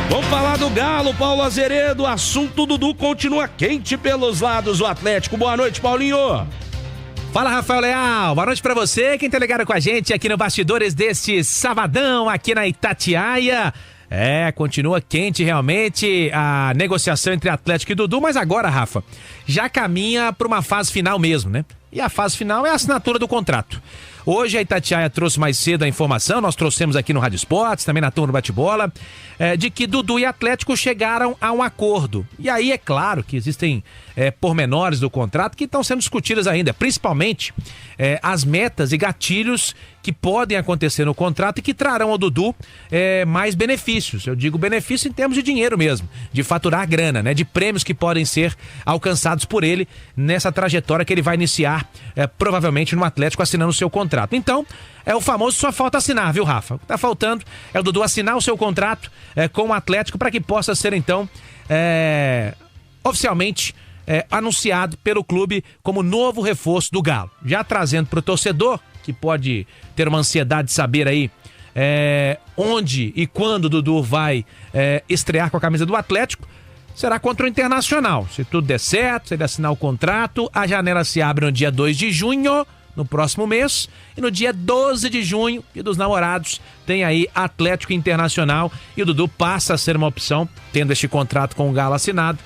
Vamos falar do Galo, Paulo Azeredo. O assunto Dudu continua quente pelos lados do Atlético. Boa noite, Paulinho. Fala, Rafael Leal. Boa noite pra você. Quem tá ligado com a gente aqui no Bastidores deste sabadão aqui na Itatiaia. Continua quente realmente a negociação entre Atlético e Dudu, mas agora, Rafa, já caminha para uma fase final mesmo, né? E a fase final é a assinatura do contrato. Hoje a Itatiaia trouxe mais cedo a informação, nós trouxemos aqui no Rádio Esportes, também na turma do Bate-Bola, de que Dudu e Atlético chegaram a um acordo. E aí é claro que existem pormenores do contrato que estão sendo discutidas ainda, principalmente as metas e gatilhos que podem acontecer no contrato e que trarão ao Dudu mais benefícios. Eu digo benefício em termos de dinheiro mesmo, de faturar grana, né? De prêmios que podem ser alcançados por ele nessa trajetória que ele vai iniciar provavelmente no Atlético assinando o seu contrato. Então, é o famoso só falta assinar, viu, Rafa? O que tá faltando é o Dudu assinar o seu contrato com o Atlético para que possa ser, então, oficialmente anunciado pelo clube como novo reforço do Galo. Já trazendo para o torcedor, que pode ter uma ansiedade de saber aí onde e quando o Dudu vai estrear com a camisa do Atlético, será contra o Internacional. Se tudo der certo, se ele assinar o contrato, a janela se abre no dia 2 de junho, no próximo mês, e no dia 12 de junho, Dia dos Namorados, tem aí Atlético Internacional e o Dudu passa a ser uma opção, tendo este contrato com o Galo assinado,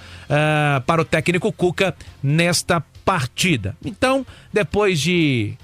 para o técnico Cuca nesta partida. Então, depois de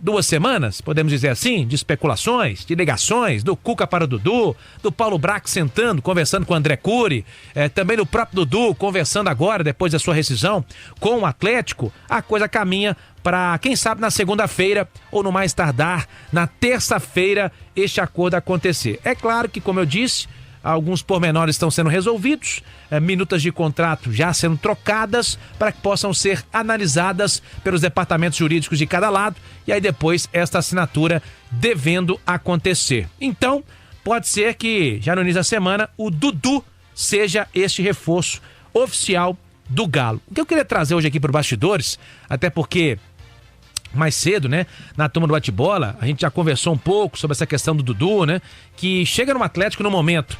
2 semanas, podemos dizer assim, de especulações, de ligações, do Cuca para o Dudu, do Paulo Brax sentando, conversando com o André Cury, também do próprio Dudu conversando agora, depois da sua rescisão, com o Atlético, a coisa caminha para, quem sabe, na segunda-feira ou no mais tardar, na terça-feira, este acordo acontecer. É claro que, como eu disse, alguns pormenores estão sendo resolvidos, minutas de contrato já sendo trocadas para que possam ser analisadas pelos departamentos jurídicos de cada lado e aí depois esta assinatura devendo acontecer. Então, pode ser que já no início da semana o Dudu seja este reforço oficial do Galo. O que eu queria trazer hoje aqui para os bastidores, até porque mais cedo, né, na turma do Bate-Bola, a gente já conversou um pouco sobre essa questão do Dudu, né, que chega no Atlético num momento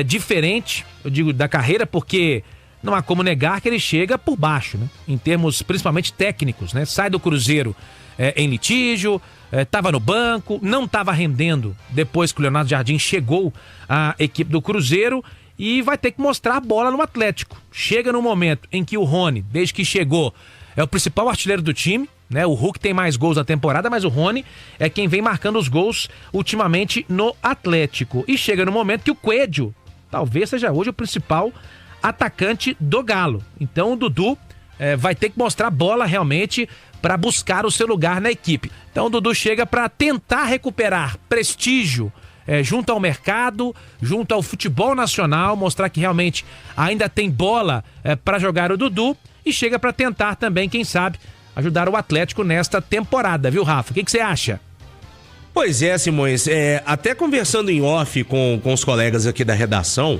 diferente, eu digo, da carreira, porque não há como negar que ele chega por baixo, né, em termos principalmente técnicos, né, sai do Cruzeiro em litígio, estava no banco, não estava rendendo depois que o Leonardo Jardim chegou à equipe do Cruzeiro e vai ter que mostrar a bola no Atlético. Chega no momento em que o Rony, desde que chegou, é o principal artilheiro do time, né? O Hulk tem mais gols na temporada, mas o Rony é quem vem marcando os gols ultimamente no Atlético. E chega no momento que o Coelho talvez seja hoje o principal atacante do Galo. Então o Dudu vai ter que mostrar bola realmente para buscar o seu lugar na equipe. Então o Dudu chega para tentar recuperar prestígio junto ao mercado, junto ao futebol nacional, mostrar que realmente ainda tem bola para jogar o Dudu e chega para tentar também, quem sabe, ajudar o Atlético nesta temporada, viu, Rafa? O que você acha? Pois é, Simões, até conversando em off com os colegas aqui da redação,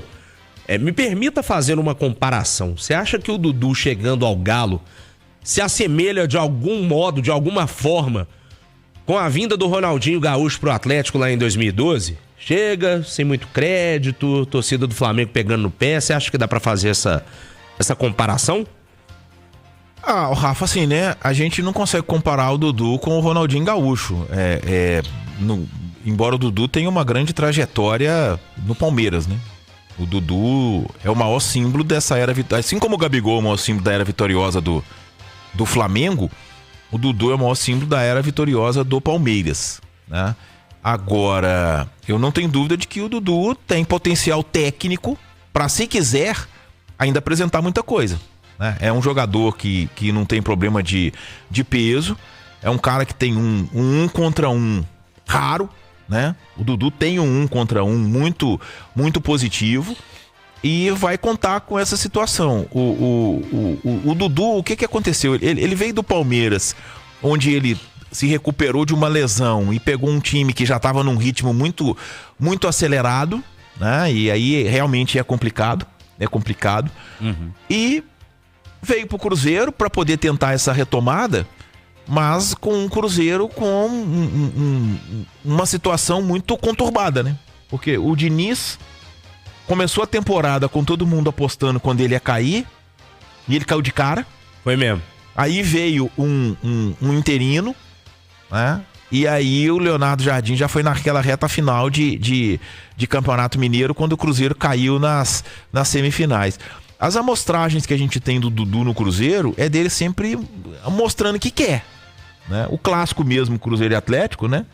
me permita fazer uma comparação. Você acha que o Dudu chegando ao Galo se assemelha de algum modo, de alguma forma, com a vinda do Ronaldinho Gaúcho pro Atlético lá em 2012? Chega, sem muito crédito, torcida do Flamengo pegando no pé. Você acha que dá pra fazer essa comparação? Ah, Rafa, assim, né? A gente não consegue comparar o Dudu com o Ronaldinho Gaúcho. Embora o Dudu tenha uma grande trajetória no Palmeiras, né? O Dudu é o maior símbolo dessa era vitoriosa. Assim como o Gabigol é o maior símbolo da era vitoriosa do Flamengo, o Dudu é o maior símbolo da era vitoriosa do Palmeiras, né? Agora, eu não tenho dúvida de que o Dudu tem potencial técnico para, se quiser, ainda apresentar muita coisa, né? É um jogador que não tem problema de peso, é um cara que tem um contra um raro, né? O Dudu tem um contra um muito, muito positivo e vai contar com essa situação. O Dudu, o que aconteceu? Ele veio do Palmeiras, onde ele se recuperou de uma lesão e pegou um time que já estava num ritmo muito, muito acelerado, né? E aí realmente é complicado. Uhum. E veio pro Cruzeiro para poder tentar essa retomada, mas com um Cruzeiro com uma situação muito conturbada, né? Porque o Diniz começou a temporada com todo mundo apostando quando ele ia cair, e ele caiu de cara. Foi mesmo. Aí veio um interino, né? E aí o Leonardo Jardim já foi naquela reta final de Campeonato Mineiro, quando o Cruzeiro caiu nas semifinais. As amostragens que a gente tem do Dudu no Cruzeiro é dele sempre mostrando que quer, né? O clássico mesmo, Cruzeiro e Atlético, né?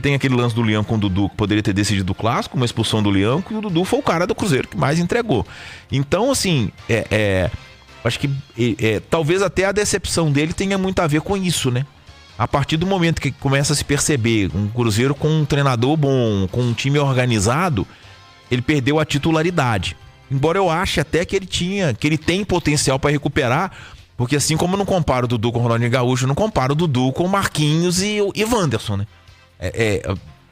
Tem aquele lance do Leão com o Dudu que poderia ter decidido o clássico, uma expulsão do Leão, que o Dudu foi o cara do Cruzeiro que mais entregou. Então, assim, acho que talvez até a decepção dele tenha muito a ver com isso, né? A partir do momento que começa a se perceber um Cruzeiro com um treinador bom, com um time organizado, ele perdeu a titularidade. Embora eu ache até que ele tem potencial para recuperar, porque assim como eu não comparo o Dudu com o Ronaldinho Gaúcho, eu não comparo o Dudu com o Marquinhos e Wanderson, né?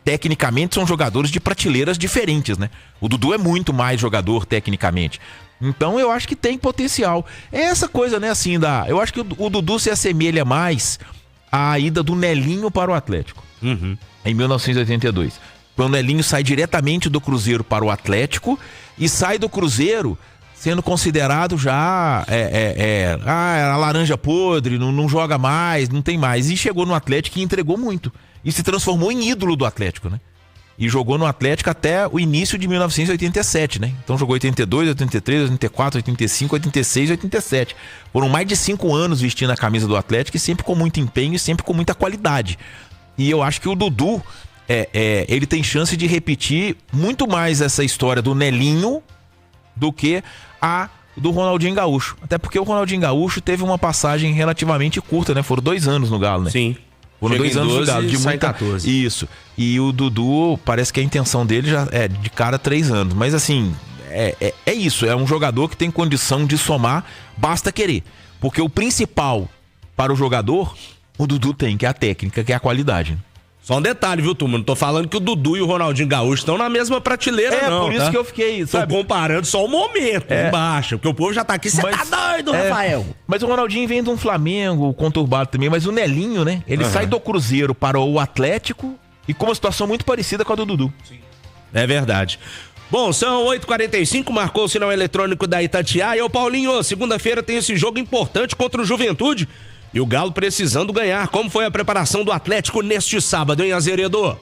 Tecnicamente são jogadores de prateleiras diferentes, né? O Dudu é muito mais jogador tecnicamente. Então eu acho que tem potencial. É essa coisa, né, assim, eu acho que o Dudu se assemelha mais à ida do Nelinho para o Atlético, em 1982. Quando o Nelinho sai diretamente do Cruzeiro para o Atlético e sai do Cruzeiro sendo considerado já a laranja podre, não joga mais, não tem mais. E chegou no Atlético e entregou muito. E se transformou em ídolo do Atlético, né? E jogou no Atlético até o início de 1987, né? Então jogou 82, 83, 84, 85, 86 e 87. Foram mais de 5 anos vestindo a camisa do Atlético e sempre com muito empenho e sempre com muita qualidade. E eu acho que o Dudu, ele tem chance de repetir muito mais essa história do Nelinho do que a do Ronaldinho Gaúcho. Até porque o Ronaldinho Gaúcho teve uma passagem relativamente curta, né? Foram 2 anos no Galo, né? Sim. Foram 2 anos 12, no Galo, de muita... 14. Isso. E o Dudu, parece que a intenção dele já é de cara 3 anos. Mas assim, é isso. É um jogador que tem condição de somar, basta querer. Porque o principal para o jogador, o Dudu tem, que é a técnica, que é a qualidade. Só um detalhe, viu, turma? Não tô falando que o Dudu e o Ronaldinho Gaúcho estão na mesma prateleira, não. Por isso que eu fiquei, sabe? Tô comparando só o momento embaixo, porque o povo já tá aqui. Você tá doido, Rafael? Mas o Ronaldinho vem de um Flamengo conturbado também, mas o Nelinho, né? Ele sai do Cruzeiro para o Atlético e com uma situação muito parecida com a do Dudu. Sim. É verdade. Bom, são 8h45, marcou o sinal eletrônico da Itatiaia. Ô Paulinho, segunda-feira tem esse jogo importante contra o Juventude. E o Galo precisando ganhar. Como foi a preparação do Atlético neste sábado, hein, Azeredo?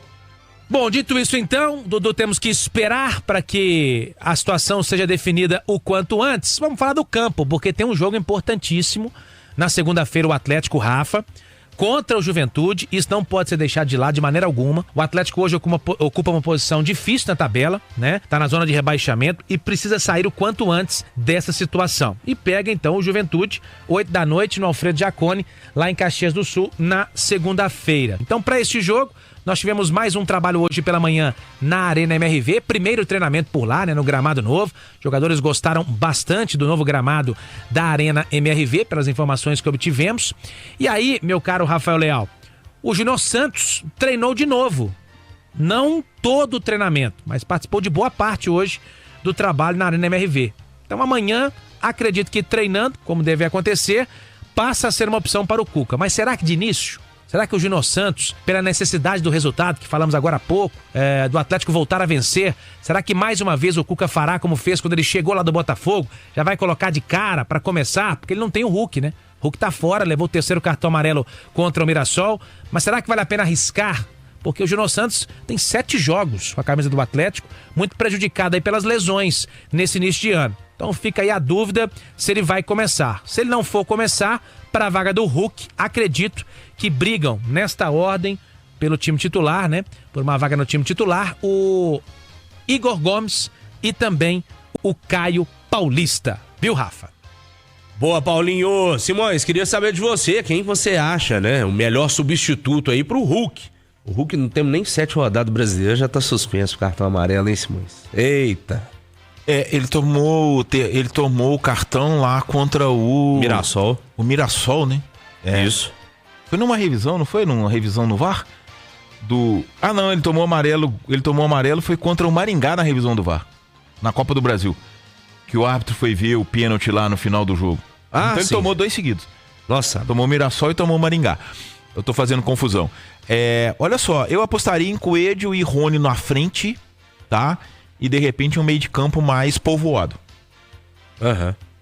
Bom, dito isso então, Dudu, temos que esperar para que a situação seja definida o quanto antes. Vamos falar do campo, porque tem um jogo importantíssimo. Na segunda-feira, o Atlético, Rafa, contra o Juventude. Isso não pode ser deixado de lado de maneira alguma. O Atlético hoje ocupa uma posição difícil na tabela, né? Tá na zona de rebaixamento e precisa sair o quanto antes dessa situação. E pega então o Juventude, 8 da noite, no Alfredo Jaconi, lá em Caxias do Sul, na segunda-feira. Então, para este jogo, nós tivemos mais um trabalho hoje pela manhã na Arena MRV, primeiro treinamento por lá, né, no gramado novo. Jogadores gostaram bastante do novo gramado da Arena MRV, pelas informações que obtivemos. E aí, meu caro Rafael Leal, o Júnior Santos treinou de novo. Não todo o treinamento, mas participou de boa parte hoje do trabalho na Arena MRV. Então amanhã, acredito que treinando, como deve acontecer, passa a ser uma opção para o Cuca. Mas será que de início? Será que o Júnior Santos, pela necessidade do resultado que falamos agora há pouco, do Atlético voltar a vencer, será que mais uma vez o Cuca fará como fez quando ele chegou lá do Botafogo? Já vai colocar de cara para começar? Porque ele não tem o Hulk, né? O Hulk tá fora, levou o 3º cartão amarelo contra o Mirassol. Mas será que vale a pena arriscar? Porque o Júnior Santos tem 7 jogos com a camisa do Atlético, muito prejudicado aí pelas lesões nesse início de ano. Então fica aí a dúvida se ele vai começar. Se ele não for começar, para a vaga do Hulk, acredito que brigam nesta ordem pelo time titular, né? Por uma vaga no time titular, o Igor Gomes e também o Caio Paulista. Viu, Rafa? Boa, Paulinho. Simões, queria saber de você, quem você acha, né? O melhor substituto aí pro Hulk. O Hulk não temos nem 7 rodadas brasileiras, já tá suspenso o cartão amarelo, hein, Simões? Eita. Ele tomou o cartão lá contra o Mirassol. O Mirassol, né? Isso. Foi numa revisão, não foi? Numa revisão no VAR? Não, ele tomou amarelo, foi contra o Maringá na revisão do VAR. Na Copa do Brasil. Que o árbitro foi ver o pênalti lá no final do jogo. Então ele tomou 2 seguidos. Nossa. Tomou o Mirassol e tomou o Maringá. Eu tô fazendo confusão. Olha só, eu apostaria em Coelho e Rony na frente, tá? e de repente um meio de campo mais povoado.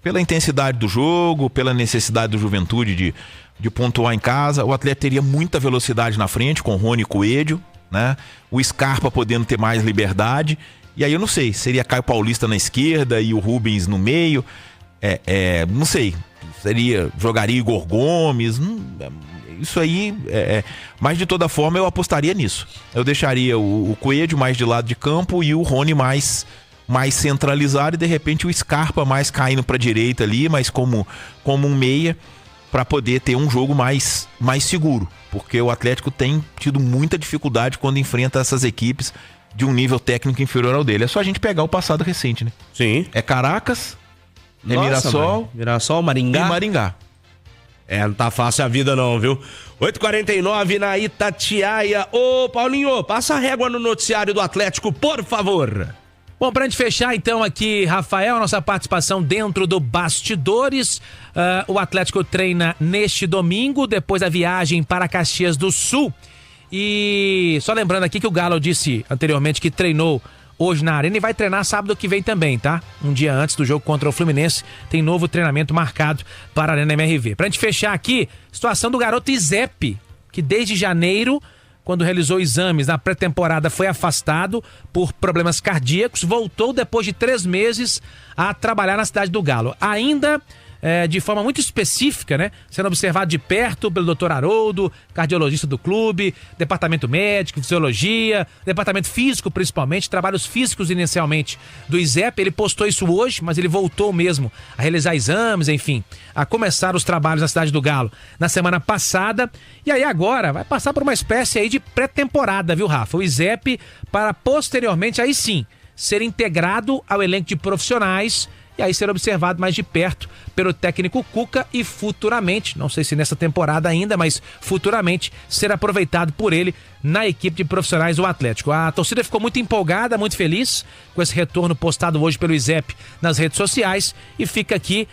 Pela intensidade do jogo, pela necessidade do Juventude de pontuar em casa, o Atlético teria muita velocidade na frente com Rony e Coelho, né? O Scarpa podendo ter mais liberdade. E aí eu não sei, seria Caio Paulista na esquerda e o Rubens no meio. Não sei, jogaria Igor Gomes. Isso aí, mas de toda forma eu apostaria nisso. Eu deixaria o Coelho mais de lado de campo e o Rony mais centralizado, e de repente o Scarpa mais caindo para a direita ali, mas como um meia, para poder ter um jogo mais seguro, porque o Atlético tem tido muita dificuldade quando enfrenta essas equipes de um nível técnico inferior ao dele. É só a gente pegar o passado recente, né? Sim. É Caracas, Mirassol, Maringá. E Maringá. Não tá fácil a vida não, viu? 8h49 na Itatiaia. Ô, Paulinho, passa a régua no noticiário do Atlético, por favor. Bom, pra gente fechar então aqui, Rafael, nossa participação dentro do Bastidores. O Atlético treina neste domingo, depois da viagem para Caxias do Sul. E só lembrando aqui que o Galo disse anteriormente que treinou hoje na Arena e vai treinar sábado que vem também, tá? Um dia antes do jogo contra o Fluminense, tem novo treinamento marcado para a Arena MRV. Pra gente fechar aqui, situação do garoto Izep, que desde janeiro, quando realizou exames na pré-temporada, foi afastado por problemas cardíacos, voltou depois de 3 meses a trabalhar na cidade do Galo. Ainda de forma muito específica, né? Sendo observado de perto pelo Dr. Haroldo, cardiologista do clube, departamento médico, fisiologia, departamento físico principalmente, trabalhos físicos inicialmente do Izep. Ele postou isso hoje, mas ele voltou mesmo a realizar exames, enfim, a começar os trabalhos na cidade do Galo na semana passada. E aí agora vai passar por uma espécie aí de pré-temporada, viu, Rafa? O Izep, para posteriormente, aí sim, ser integrado ao elenco de profissionais e aí ser observado mais de perto pelo técnico Cuca e futuramente, não sei se nessa temporada ainda, mas futuramente ser aproveitado por ele na equipe de profissionais do Atlético. A torcida ficou muito empolgada, muito feliz com esse retorno postado hoje pelo Izep nas redes sociais, e fica aqui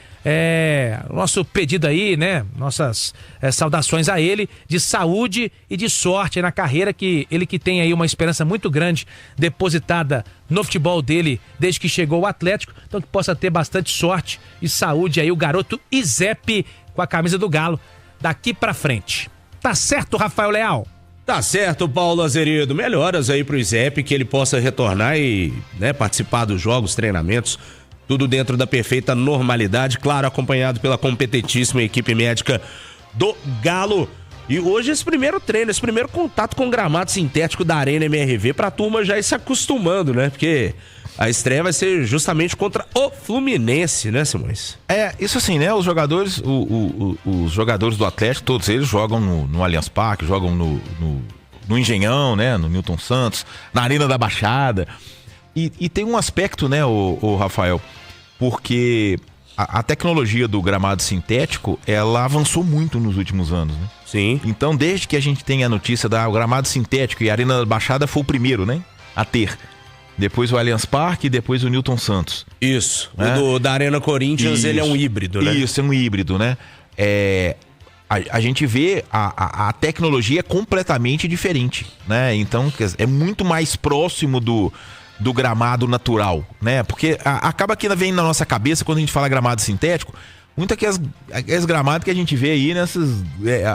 nosso pedido aí, né? Nossas saudações a ele de saúde e de sorte na carreira, que ele que tem aí uma esperança muito grande depositada no futebol dele desde que chegou ao Atlético, então que possa ter bastante sorte e saúde aí o garoto Izep com a camisa do Galo daqui pra frente. Tá certo, Rafael Leal? Tá certo, Paulo Azeredo. Melhoras aí pro Izep, que ele possa retornar e, né, participar dos jogos, treinamentos, tudo dentro da perfeita normalidade, claro, acompanhado pela competentíssima equipe médica do Galo. E hoje esse primeiro treino, esse primeiro contato com o gramado sintético da Arena MRV, pra turma já ir se acostumando, né? Porque a estreia vai ser justamente contra o Fluminense, né, Simões? Isso assim, né? Os jogadores, os jogadores do Atlético, todos eles jogam no Allianz Parque, jogam no Engenhão, né? No Newton Santos, na Arena da Baixada. E tem um aspecto, né, o Rafael, porque a tecnologia do gramado sintético, ela avançou muito nos últimos anos, né? Sim. Então, desde que a gente tem a notícia o gramado sintético, e a Arena da Baixada foi o primeiro, né, a ter. Depois o Allianz Parque e depois o Newton Santos. Isso. Né? O da Arena Corinthians, isso. Ele é um híbrido, né? Isso, é um híbrido, né? A gente vê a tecnologia completamente diferente, né? Então, é muito mais próximo do gramado natural, né? Porque acaba que vem na nossa cabeça, quando a gente fala gramado sintético, muito aqueles gramados que a gente vê aí nessas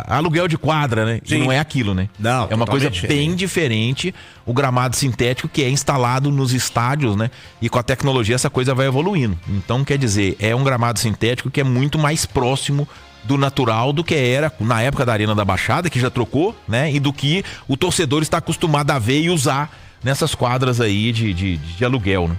aluguel de quadra, né? Sim. E não é aquilo, né? Não, é uma coisa bem diferente o gramado sintético, que é instalado nos estádios, né? E com a tecnologia essa coisa vai evoluindo. Então, quer dizer, é um gramado sintético que é muito mais próximo do natural do que era na época da Arena da Baixada, que já trocou, né? E do que o torcedor está acostumado a ver e usar nessas quadras aí de aluguel, né?